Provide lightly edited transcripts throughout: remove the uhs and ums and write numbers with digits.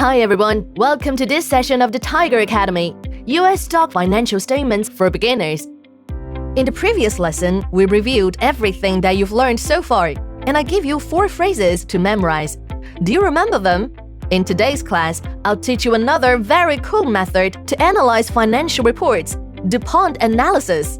Hi everyone, welcome to this session of the Tiger Academy, US Stock Financial Statements for Beginners. In the previous lesson, we reviewed everything that you've learned so far, and I give you 4 phrases to memorize. Do you remember them? In today's class, I'll teach you another very cool method to analyze financial reports, DuPont analysis.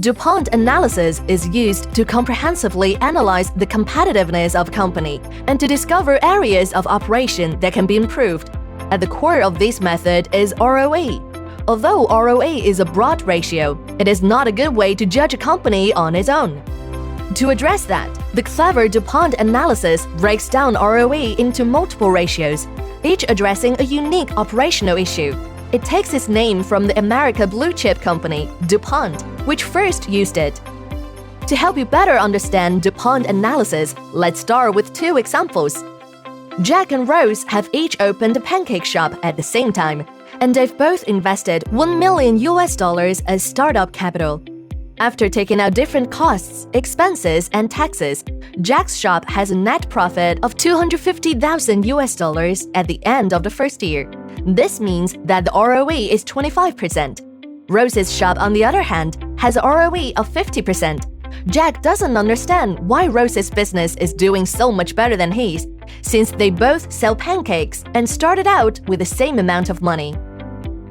DuPont analysis is used to comprehensively analyze the competitiveness of a company and to discover areas of operation that can be improved. At the core of this method is ROE. Although ROA is a broad ratio, it is not a good way to judge a company on its own. To address that, the clever DuPont analysis breaks down ROE into multiple ratios, each addressing a unique operational issue. It takes its name from the American blue chip company, DuPont, which first used it. To help you better understand DuPont analysis, let's start with 2 examples. Jack and Rose have each opened a pancake shop at the same time, and they've both invested $1 million as startup capital. After taking out different costs, expenses, and taxes, Jack's shop has a net profit of $250,000 at the end of the first year. This means that the ROE is 25%. Rose's shop, on the other hand, has a ROE of 50%. Jack doesn't understand why Rose's business is doing so much better than his, since they both sell pancakes and started out with the same amount of money.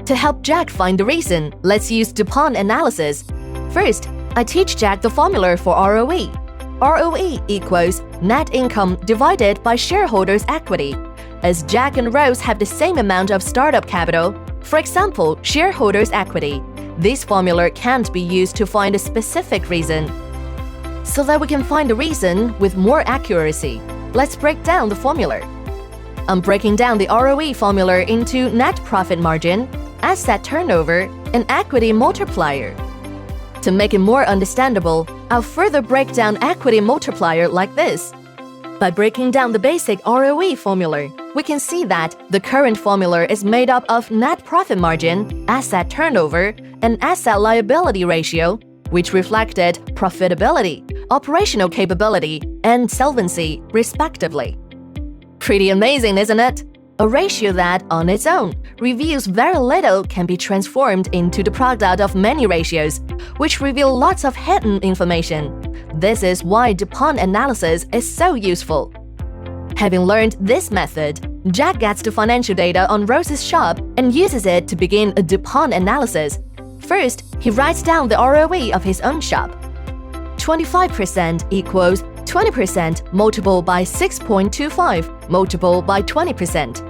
To help Jack find the reason, let's use DuPont analysis. First, I teach Jack the formula for ROE. ROE equals net income divided by shareholders' equity. As Jack and Rose have the same amount of startup capital, for example, shareholders' equity, this formula can't be used to find a specific reason. So that we can find the reason with more accuracy, let's break down the formula. I'm breaking down the ROE formula into net profit margin, asset turnover, and equity multiplier. To make it more understandable, I'll further break down equity multiplier like this. By breaking down the basic ROE formula, we can see that the current formula is made up of net profit margin, asset turnover, and asset liability ratio, which reflected profitability, operational capability, and solvency, respectively. Pretty amazing, isn't it? A ratio that, on its own, reveals very little can be transformed into the product of many ratios, which reveal lots of hidden information. This is why DuPont analysis is so useful. Having learned this method, Jack gets the financial data on Rose's shop and uses it to begin a DuPont analysis. First, he writes down the ROE of his own shop. 25% equals 20% multiplied by 6.25 multiplied by 20%.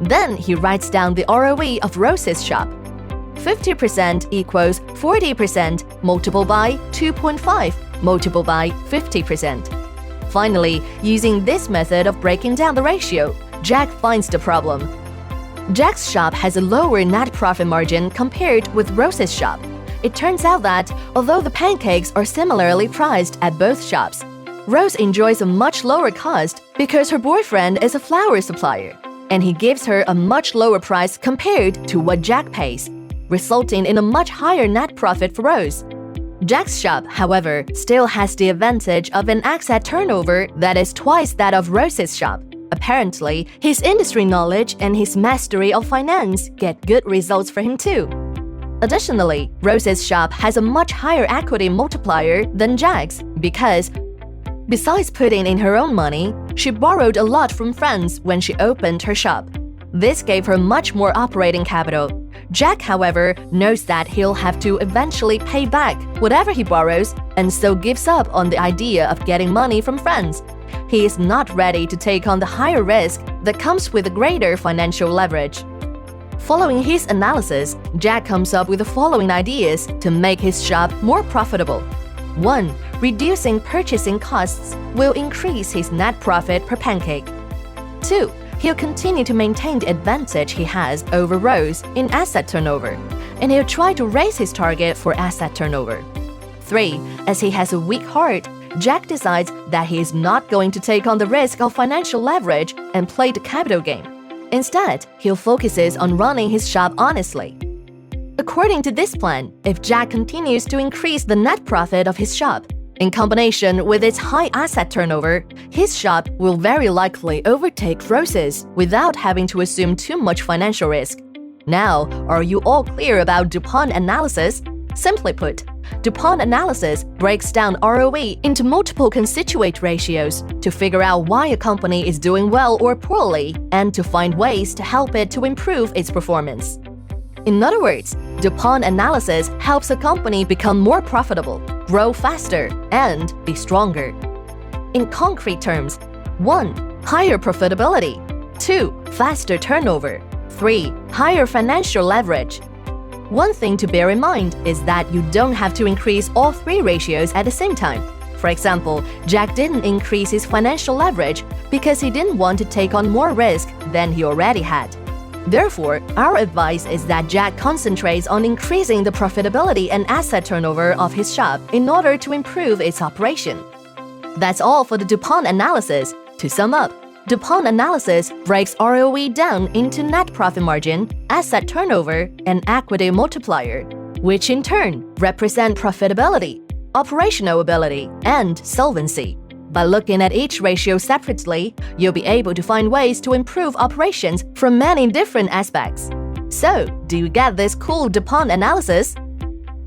Then he writes down the ROE of Rose's shop. 50% equals 40% multiplied by 2.5 multiplied by 50%. Finally, using this method of breaking down the ratio, Jack finds the problem. Jack's shop has a lower net profit margin compared with Rose's shop. It turns out that, although the pancakes are similarly priced at both shops, Rose enjoys a much lower cost because her boyfriend is a flour supplier, and he gives her a much lower price compared to what Jack pays, resulting in a much higher net profit for Rose. Jack's shop, however, still has the advantage of an asset turnover that is twice that of Rose's shop. Apparently, his industry knowledge and his mastery of finance get good results for him too. Additionally, Rose's shop has a much higher equity multiplier than Jack's because, besides putting in her own money, she borrowed a lot from friends when she opened her shop. This gave her much more operating capital. Jack, however, knows that he'll have to eventually pay back whatever he borrows and so gives up on the idea of getting money from friends. He is not ready to take on the higher risk that comes with a greater financial leverage. Following his analysis, Jack comes up with the following ideas to make his shop more profitable. 1. Reducing purchasing costs will increase his net profit per pancake. 2. He'll continue to maintain the advantage he has over Rose in asset turnover, and he'll try to raise his target for asset turnover. 3. As he has a weak heart, Jack decides that he is not going to take on the risk of financial leverage and play the capital game. Instead, he'll focuses on running his shop honestly. According to this plan, if Jack continues to increase the net profit of his shop, In combination with its high asset turnover, his shop will very likely overtake Rose's without having to assume too much financial risk. Now, are you all clear about DuPont analysis? Simply put, DuPont analysis breaks down ROE into multiple constituent ratios to figure out why a company is doing well or poorly and to find ways to help it to improve its performance. In other words, DuPont analysis helps a company become more profitable, grow faster, and be stronger. In concrete terms, 1. Higher profitability. 2. Faster turnover. 3. Higher financial leverage. One thing to bear in mind is that you don't have to increase all three ratios at the same time. For example, Jack didn't increase his financial leverage because he didn't want to take on more risk than he already had. Therefore, our advice is that Jack concentrates on increasing the profitability and asset turnover of his shop in order to improve its operation. That's all for the DuPont analysis. To sum up, DuPont analysis breaks ROE down into net profit margin, asset turnover, and equity multiplier, which in turn represent profitability, operational ability, and solvency. By looking at each ratio separately, you'll be able to find ways to improve operations from many different aspects. So, do you get this cool DuPont analysis?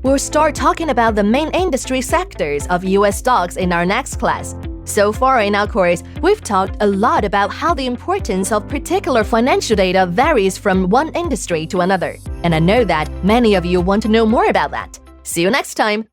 We'll start talking about the main industry sectors of US stocks in our next class. So far in our course, we've talked a lot about how the importance of particular financial data varies from one industry to another. And I know that many of you want to know more about that. See you next time!